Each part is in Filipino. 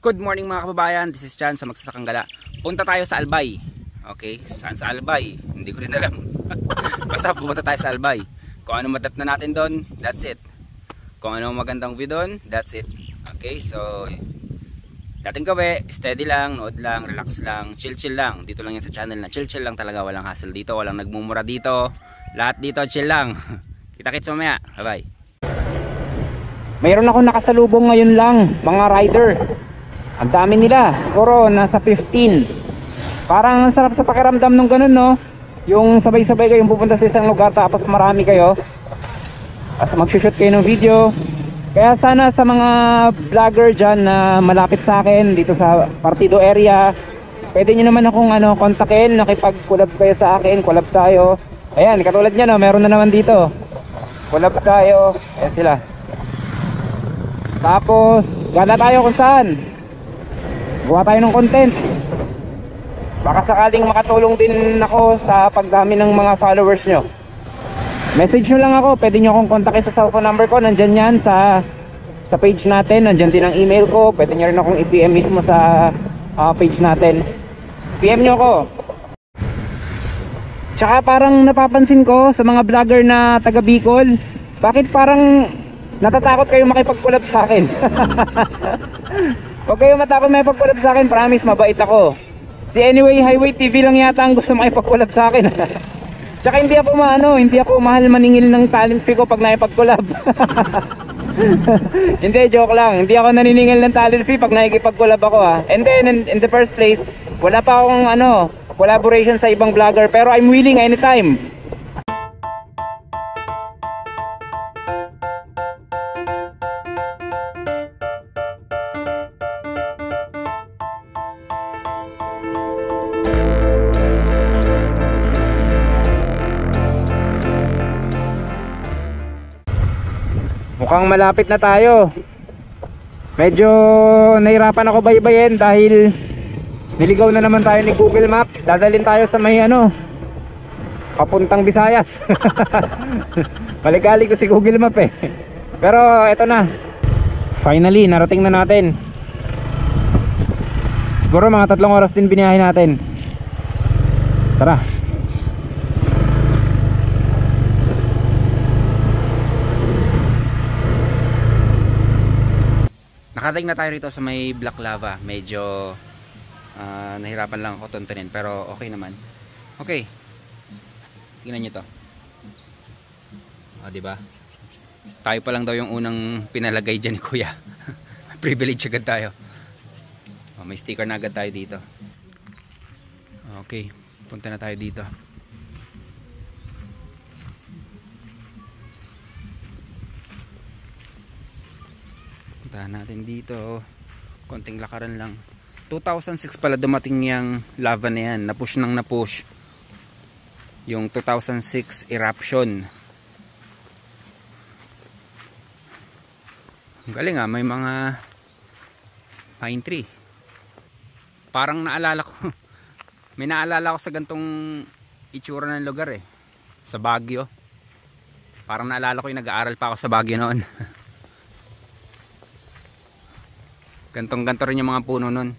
Good morning mga kababayan, this is Chan sa Magsasakang Gala. Punta tayo sa Albay. Okay, saan sa Albay? Hindi ko rin alam. Basta pupunta tayo sa Albay. Kung ano madap na natin doon, that's it. Kung ano magandang view doon, that's it. Okay, so dating gawi, steady lang, nood lang, relax lang, chill lang. Dito lang yan sa channel na chill lang talaga, walang hassle dito, walang nagmumura dito. Lahat dito chill lang. Kita-kits mamaya. Bye-bye. Mayroon ako nakasalubong ngayon lang, mga rider. Ang dami nila, siguro nasa 15. Parang ang sarap sa pakiramdam nung ganun, no? Yung sabay-sabay kayong pupunta sa isang lugar tapos marami kayo. Tapos magsushoot kayo ng video. Kaya sana sa mga vlogger dyan na malapit sa akin dito sa Partido area, pwede nyo naman akong kontakin, nakipag-collab kayo sa akin, collab tayo. Ayan, katulad nyo, no? Meron na naman dito. Collab tayo. Ayan sila. Tapos gala tayo kung saan, gawa tayo ng content. Baka sakaling makatulong din ako sa pagdami ng mga followers nyo. Message nyo lang ako, pwede nyo akong kontakin sa cellphone number ko. Nandyan yan sa page natin. Nandyan din ang email ko. Pwede nyo rin akong i-PM mismo sa page natin. PM nyo ako. Tsaka parang napapansin ko sa mga vlogger na taga Bicol, bakit parang natatakot kayo makipag-collab sa akin? Huwag kayo matakot makipag-collab sa akin, promise mabait ako. Si Anyway Highway TV lang yata ang gusto makipag-collab sa akin. Tsaka hindi ako mahal maningil ng talent fee ko pag nakipag-collab. Hindi, joke lang. Hindi ako naniningil ng talent fee pag nakikipag-collab ako, ha. And then in the first place, wala pa akong collaboration sa ibang vlogger, pero I'm willing anytime. Mukhang malapit na tayo. Medyo nahirapan ako baybayin dahil niligaw na naman tayo ni Google Map. Dadalhin tayo sa may papuntang Visayas. Maligali ko si Google Map eh. Pero eto na, finally narating na natin. Siguro mga 3 oras din biniyahe natin. Tara. Nakadating na tayo rito sa may Black Lava. Medyo nahirapan lang ako tuntunin, pero okay naman. Okay. Tingnan niyo to. Di ba? Tayo pa lang daw yung unang pinalagay diyan ni Kuya. Privilege agad tayo. May sticker na agad tayo dito. Okay, punta na tayo dito. Puntahan natin dito. Konting lakaran lang. 2006 pala dumating yung lava na yan. Napush nang napush yung 2006 eruption. Ang galing, may mga pine tree. Parang naalala ko may naalala ko sa gantong itsura ng lugar sa Baguio. Parang naalala ko yung nag-aaral pa ako sa Baguio noon. Gantong-ganto rin yung mga puno nun.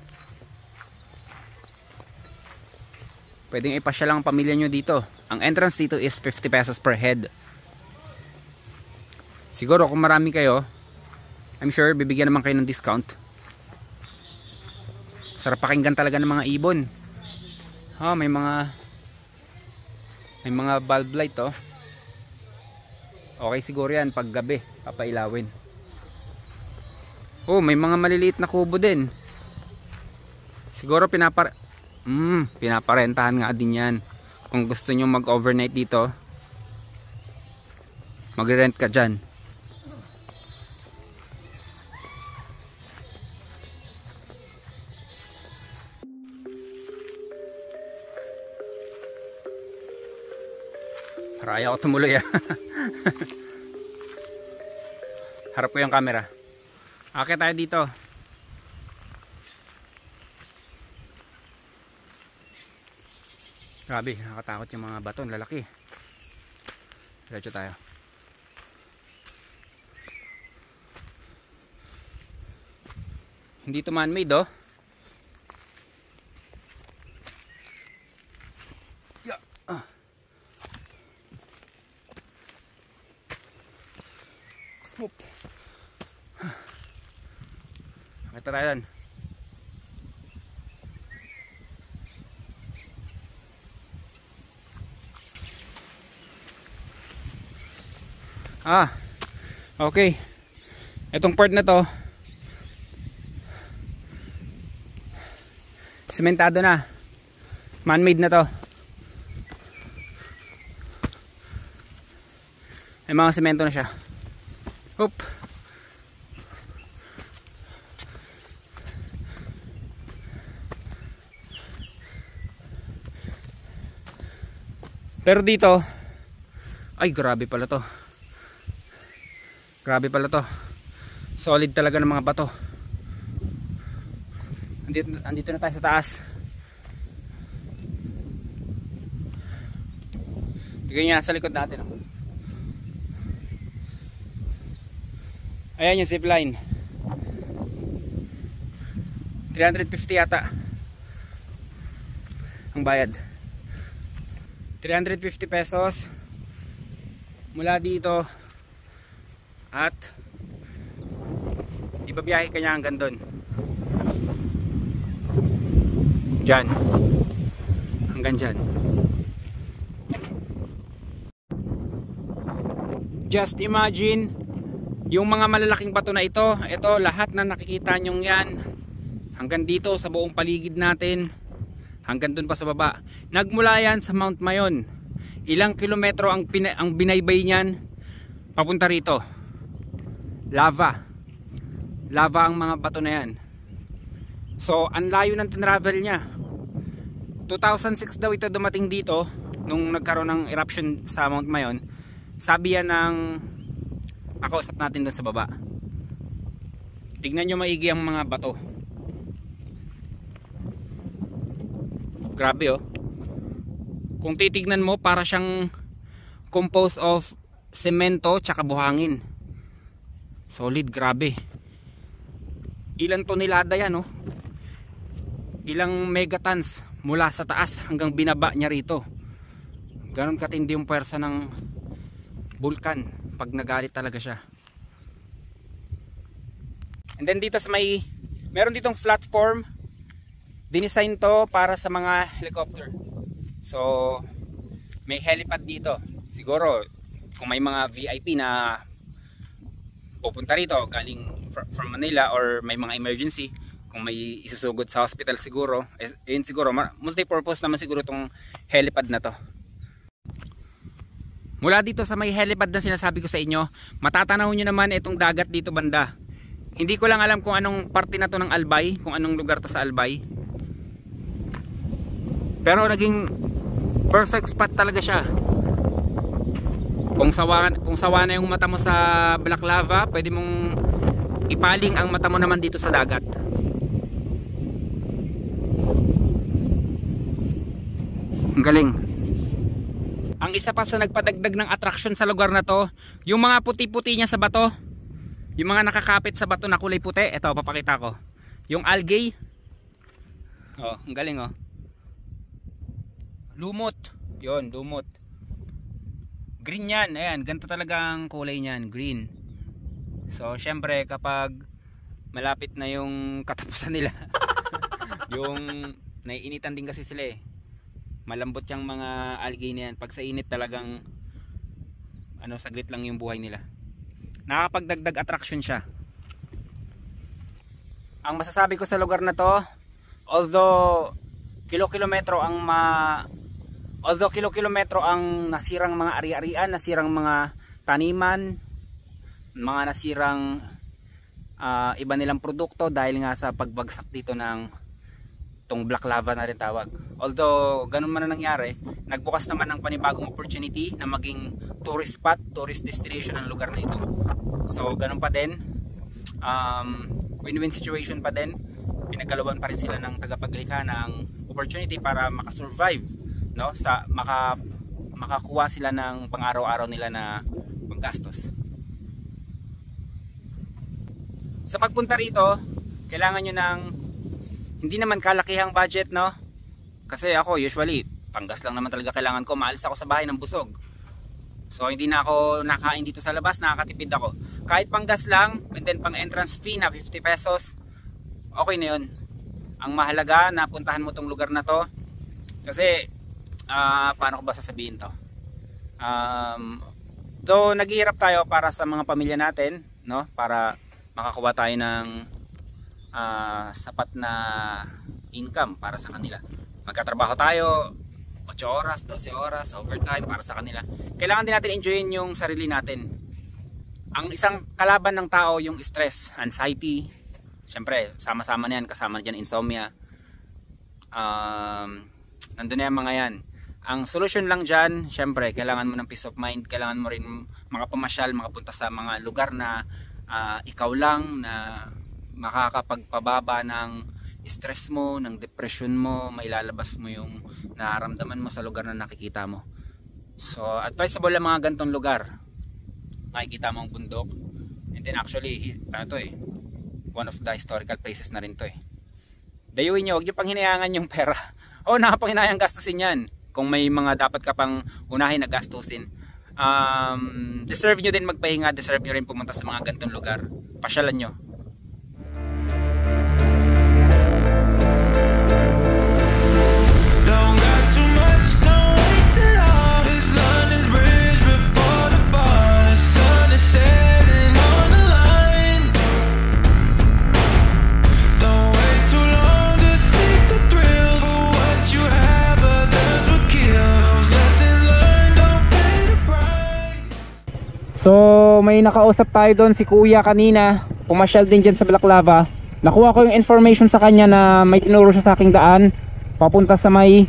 Pwedeng ipasya lang ang pamilya nyo dito. Ang entrance dito is 50 pesos per head. Siguro kung marami kayo, I'm sure bibigyan naman kayo ng discount. Sarap pakinggan talaga ng mga ibon. May mga bulb light Okay siguro yan pag gabi papailawin. May mga maliliit na kubo din. Siguro pinaparentahan nga din yan. Kung gusto nyo mag-overnight dito, mag-rent ka dyan. Raya ako tumuloy Harap ko yung camera. Akit tayo dito. Grabe, nakakatakot yung mga baton, lalaki. Diretso tayo. Hindi to man-made, oh. Yeah. Hop. Kita tayo doon. Okay. Itong part na to sementado na. Man-made na to. May mga semento na siya. Oop. Pero dito, ay grabe pala to. Grabe pala to. Solid talaga ng mga bato. Andito na tayo sa taas. Tignan niya sa likod natin, oh. Ayan yung zipline. 350 yata ang bayad. 350 pesos mula dito at ibabiyahe ka niya hanggang doon. Diyan. Hanggang dyan. Just imagine yung mga malalaking bato na ito lahat na nakikita nyong yan hanggang dito sa buong paligid natin, hanggang dun pa sa baba. Nagmula yan sa Mount Mayon. Ilang kilometro ang binaybay niyan papunta rito. Lava ang mga bato na yan. So ang layo ng tinravel niya. 2006 daw ito dumating dito nung nagkaroon ng eruption sa Mount Mayon. Sabi yan ng makausap natin doon sa baba. Tignan nyo maigi ang mga bato. Grabe, oh. Kung titignan mo, para siyang composed of semento tsaka buhangin. Solid, grabe. Ilang tonelada yan, oh. Ilang megatons mula sa taas hanggang binaba niya rito. Ganon katindi yung pwersa ng bulkan pag nagalit talaga siya. And then dito sa meron ditong platform. Dinesign to para sa mga helicopter. So may helipad dito. Siguro kung may mga VIP na pupunta rito galing from Manila or may mga emergency, kung may isusugod sa hospital siguro, yun siguro multi-purpose naman siguro tong helipad na to. Mula dito sa may helipad na sinasabi ko sa inyo, matatanaw nyo naman itong dagat dito banda. Hindi ko lang alam kung anong parte na to ng Albay, kung anong lugar to sa Albay. Pero naging perfect spot talaga siya. Kung sawa na yung mata mo sa black lava, pwede mong ipaling ang mata mo naman dito sa dagat. Ang galing. Ang isa pa sa nagpadagdag ng attraction sa lugar na to, yung mga puti-puti niya sa bato, yung mga nakakapit sa bato na kulay puti. Ito, papakita ko. Yung algae. Oh, ang galing, oh. Lumot. Yun, lumot. Green yan. Ayan, ganito talaga ang kulay niyan, green. So, syempre kapag malapit na yung katapusan nila, yung naiinitan din kasi sila, eh. Malambot yung mga algae na yan. Pag sa init talagang saglit lang yung buhay nila. Nakakapagdagdag attraction siya. Ang masasabi ko sa lugar na to, although kilo-kilometro ang nasirang mga ari-arian, nasirang mga taniman, mga nasirang iba nilang produkto dahil nga sa pagbagsak dito ng tong black lava na rin tawag. Although ganun man na nangyari, nagbukas naman ng panibagong opportunity na maging tourist spot, tourist destination ang lugar na ito. So ganun pa din, win-win situation pa din. Pinagkalooban pa rin sila ng tagapaglikha ng opportunity para makasurvive, no? Sa makakuha sila ng pang-araw-araw nila na panggastos. Sa pagpunta rito, kailangan nyo ng hindi naman kalakihang budget, no? Kasi ako usually panggas lang naman talaga kailangan ko, maalis ako sa bahay ng busog. So hindi na ako nakain dito sa labas, nakakatipid ako. Kahit panggas lang, and then pang entrance fee na 50 pesos, okay na yun. Ang mahalaga na puntahan mo tong lugar na to. Kasi paano ko ba sasabihin to? Though naghihirap tayo para sa mga pamilya natin, no? Para makakuha tayo ng sapat na income para sa kanila. Magkatrabaho tayo 8 oras, 12 oras, overtime para sa kanila. Kailangan din natin enjoyin yung sarili natin. Ang isang kalaban ng tao yung stress, anxiety. Siyempre, sama-sama na yan, kasama na dyan insomnia. Nandun na yung mga yan. Ang solution lang dyan, siyempre, kailangan mo ng peace of mind. Kailangan mo rin makapamasyal, makapunta sa mga lugar na ikaw lang, na makakapagpababa ng stress mo, ng depression mo, mailalabas mo yung nararamdaman mo sa lugar na nakikita mo. So, advisable ang mga gantong lugar. Nakikita mo ang bundok. And then actually, one of the historical places na rin to eh. Dayuin nyo, huwag nyo pang hinayangan yung pera. Nakapanghinayang gastusin yan. Kung may mga dapat ka pang unahin na gastusin. Deserve nyo din magpahinga, deserve nyo rin pumunta sa mga gantong lugar. Pasyalan nyo. So may nakausap tayo doon si Kuya kanina, pumasyal din dyan sa Balaklava. Nakuha ko yung information sa kanya na may tinuro siya sa aking daan papunta sa may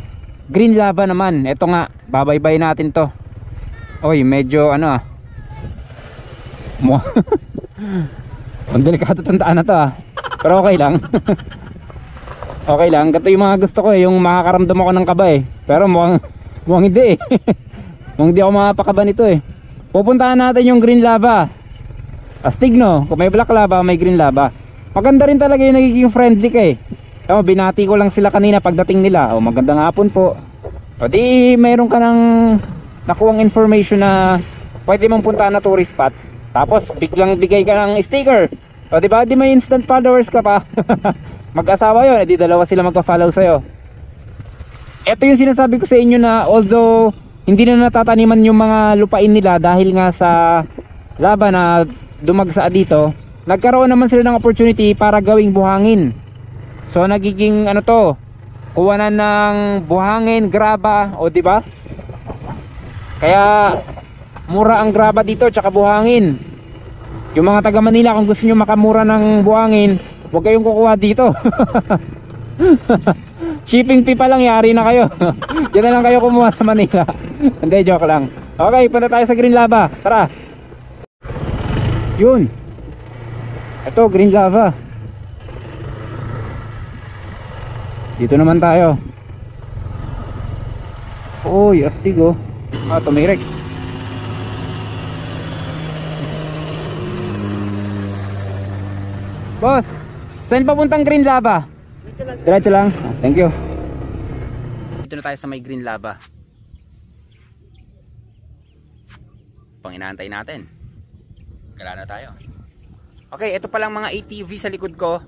Green Lava naman. Ito nga, babaybay natin to. Oy, medyo ang delikado tong daan na to pero okay lang. Okay lang, ganito yung mga gusto ko yung makakaramdam ako ng kaba pero mukhang hindi mukhang hindi ako makapakaba nito Pupuntahan natin yung Green Lava. Astig no, kung may Black Lava, may Green Lava. Maganda rin talaga yung nagiging friendly ka binati ko lang sila kanina pagdating nila. Magandang hapon po. Di mayroon ka ng nakuwang information na pwede mong puntahan na tourist spot. Tapos biglang bigay ka ng sticker. Diba? Di may instant followers ka pa. Mag-asawa yun, di dalawa sila magpa-follow sa'yo. Ito yung sinasabi ko sa inyo na although hindi na natataniman yung mga lupain nila dahil nga sa lava na dumagsa dito, nagkaroon naman sila ng opportunity para gawing buhangin. So nagiging kuwanan ng buhangin, graba, diba? Kaya mura ang graba dito tsaka buhangin. Yung mga taga Manila, kung gusto nyo makamura ng buhangin, huwag kayong kukuha dito. Shipping fee pa lang, yari na kayo. Diyan na lang kayo kumuha sa Manila. Hindi, joke lang. Okay, punta tayo sa Green Lava. Tara. Yun. Ito, Green Lava. Dito naman tayo. Uy, astig tumirik. Boss, saan papuntang Green Lava? Diretso lang. Thank you. Dito na tayo sa may Green Lava. Panginaantay natin. Gala na tayo. Okay, ito palang mga ATV sa likod ko.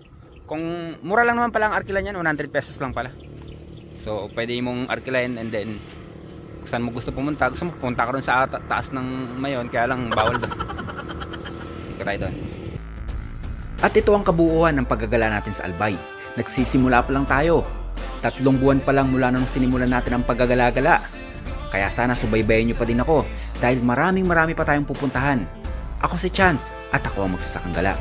Kung mura lang naman pala ang arkila niyan, 100 pesos lang pala. So pwede mong arkilain and then kung saan mo gusto pumunta. Gusto mo pumunta ka rin sa taas ng Mayon, kaya lang bawal doon. Ika tayo doon. At ito ang kabuuan ng paggagala natin sa Albay. Nagsisimula pa lang tayo. 3 buwan pa lang mula nung sinimulan natin ang paggagala-gala. Kaya sana subaybayan nyo pa din ako dahil marami pa tayong pupuntahan. Ako si Chance at ako ang magsasakang gala.